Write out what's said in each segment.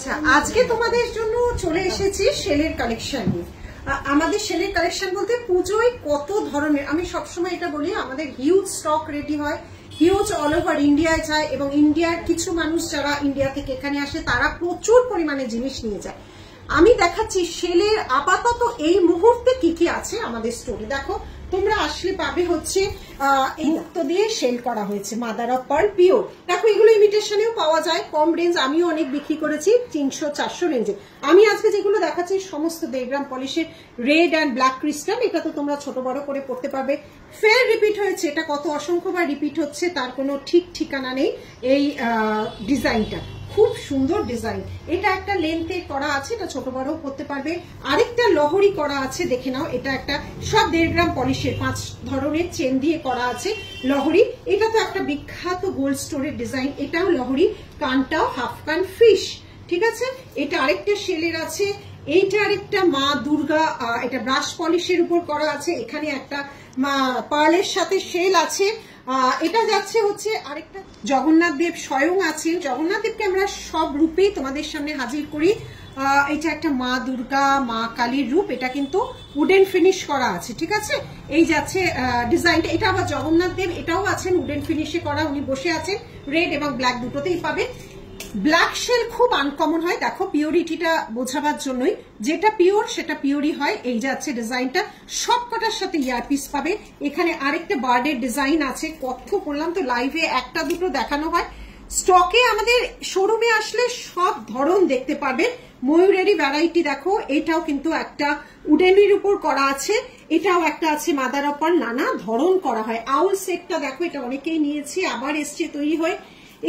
আচ্ছা, আজকে তোমাদের জন্য চলে এসেছি সেলের কালেকশন নিয়ে। আমাদের সেলের কালেকশন বলতে পুজোয় কত ধরনের, আমি সবসময় এটা বলি, আমাদের হিউজ স্টক রেডি হয়, হিউজ অল ওভার ইন্ডিয়ায় যায় এবং ইন্ডিয়ার কিছু মানুষ যারা ইন্ডিয়া থেকে এখানে আসে তারা প্রচুর পরিমাণে জিনিস নিয়ে যায়। আমি দেখাচ্ছি সেলের আপাতত এই মুহূর্তে কি কি আছে আমাদের স্টোরে। দেখো, তোমরা আসলে পাবে হচ্ছে এই মুক্ত দিয়ে সেল করা হয়েছে মাদার অফ পার্ল পিওর। দেখো, এগুলো ইমিটেশনেও পাওয়া যায়, কম রেঞ্জ, আমিও অনেক বিক্রি করেছি 300-400 রেঞ্জে। আমি আজকে যেগুলো দেখাচ্ছি সমস্ত 1.5 গ্রাম পলিশের রেড অ্যান্ড ব্ল্যাক ক্রিস্টাল। এটা তো তোমরা ছোট বড় করে পড়তে পারবে। ফের রিপিট হয়েছে, এটা কত অসংখ্যবার রিপিট হচ্ছে তার কোনো ঠিক ঠিকানা নেই। এই ডিজাইনটা খুব সুন্দর ডিজাইন, এটা একটা লেন্থে করা আছে, এটা ছোট বড়ও করতে পারবে। আরেকটা লহরি করা আছে, দেখে নাও, এটা একটা সব 1.5 গ্রাম পলিশের 5 ধরনের চেন দিয়ে করা আছে লহরি। এটা তো একটা বিখ্যাত গোল্ড স্টোরের ডিজাইন, এটাও লহরি, কানটাও হাফ কান ফিশ, ঠিক আছে। এটা আরেকটা শেলের আছে, এইটা আরেকটা মা দুর্গা, এটা ব্রাশ পলিশের উপর করা আছে। এখানে একটা মা পার্লের সাথে শেল আছে। এটা যাচ্ছে হচ্ছে আরেকটা জগন্নাথ দেব স্বয়ং আছেন। জগন্নাথ দেবকে আমরা সব রূপেই তোমাদের সামনে হাজির করি। এটা একটা মা দুর্গা মা কালীর রূপ, এটা কিন্তু উডেন ফিনিশ করা আছে, ঠিক আছে। এই যাচ্ছে ডিজাইনটা, এটা আবার জগন্নাথ দেব, এটাও আছেন উডেন ফিনিশে করা, উনি বসে আছেন। রেড এবং ব্ল্যাক দুটোতেই পাবে। ব্ল্যাক শেল খুব আনকমন হয়, দেখো পিওরিটিটা বোঝাবার জন্যই, যেটা পিওর সেটা পিওরই হয়। এই যাচ্ছে ডিজাইনটা, সব কটার সাথে ইয়ারপিস পাবে। এখানে আরেকটা বার্ডের ডিজাইন আছে, কত করলাম তো লাইভে একটা দুটো দেখানো হয়। স্টকে আমাদের শোরুমে আসলে সব ধরন দেখতে পাবে। ময়ূরেরই ভ্যারাইটি দেখো, এটাও কিন্তু একটা উডেনের উপর করা আছে, এটাও একটা আছে মাদার অফ পার্ল, নানা ধরন করা হয়। আউল সেটটা দেখো, এটা অনেকেই নিয়েছি, আবার এসছে তৈরি হয়ে।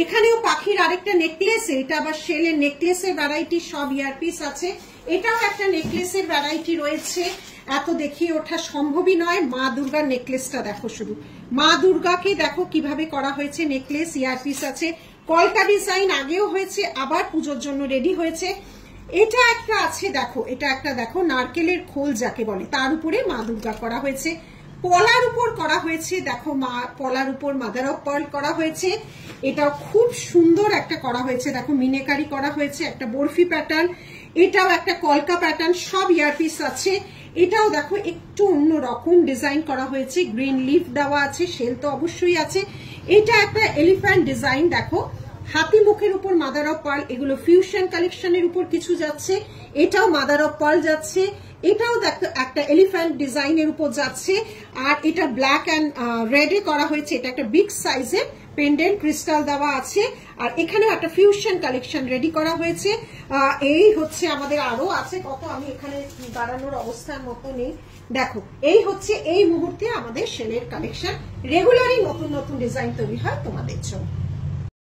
এখানেও পাখির আরেকটা নেকলেস, এটা আবার শেলের নেকলেসের ভ্যারাইটি, সব ইয়ারপিস আছে। এটাও একটা নেকলেসের ভ্যারাইটি রয়েছে, এত দেখিয়ে ওঠা সম্ভবই নয়। মা দুর্গার নেকলেসটা দেখো, শুধু মা দুর্গাকে দেখো কিভাবে করা হয়েছে, নেকলেস ইয়ারপিস আছে। কলকা ডিজাইন আগেও হয়েছে, আবার পুজোর জন্য রেডি হয়েছে। এটা একটা আছে দেখো, এটা একটা দেখো নারকেলের খোল যাকে বলে, তার উপরে মা দুর্গা করা হয়েছে। পলার উপর করা হয়েছে, দেখো পলার উপর মাদার অফ পার্ল করা হয়েছে। এটাও খুব সুন্দর একটা করা হয়েছে, দেখো মিনেকারি করা হয়েছে, একটা বরফি প্যাটার্ন, এটাও একটা কলকা প্যাটার্ন, সব ইয়ারপিস আছে। এটাও দেখো একটু অন্যরকম ডিজাইন করা হয়েছে, গ্রিন লিফ দেওয়া আছে, শেল তো অবশ্যই আছে। এটা একটা এলিফ্যান্ট ডিজাইন, দেখো হাতি মুখের উপর মাদার অফ পার্ল, এগুলো ফিউশন কালেকশনের উপর কিছু যাচ্ছে। এটাও মাদার অফ পার্ল যাচ্ছে, এটাও দেখো একটা এলিফ্যান্ট ডিজাইনের উপর যাচ্ছে। আর এটা ব্ল্যাক অ্যান্ড রেডে করা হয়েছে, এটা একটা বিগ সাইজের পেন্ডেন্ট ক্রিস্টাল দেওয়া আছে। আর এখানেও একটা ফিউশন কালেকশন রেডি করা হয়েছে। এই হচ্ছে আমাদের আরো আছে কত, আমি এখানে দাঁড়ানোর অবস্থার মতো নেই। দেখো, এই হচ্ছে এই মুহূর্তে আমাদের সেলের কালেকশন। রেগুলারই নতুন নতুন ডিজাইন তৈরি হয় তোমাদের জন্য।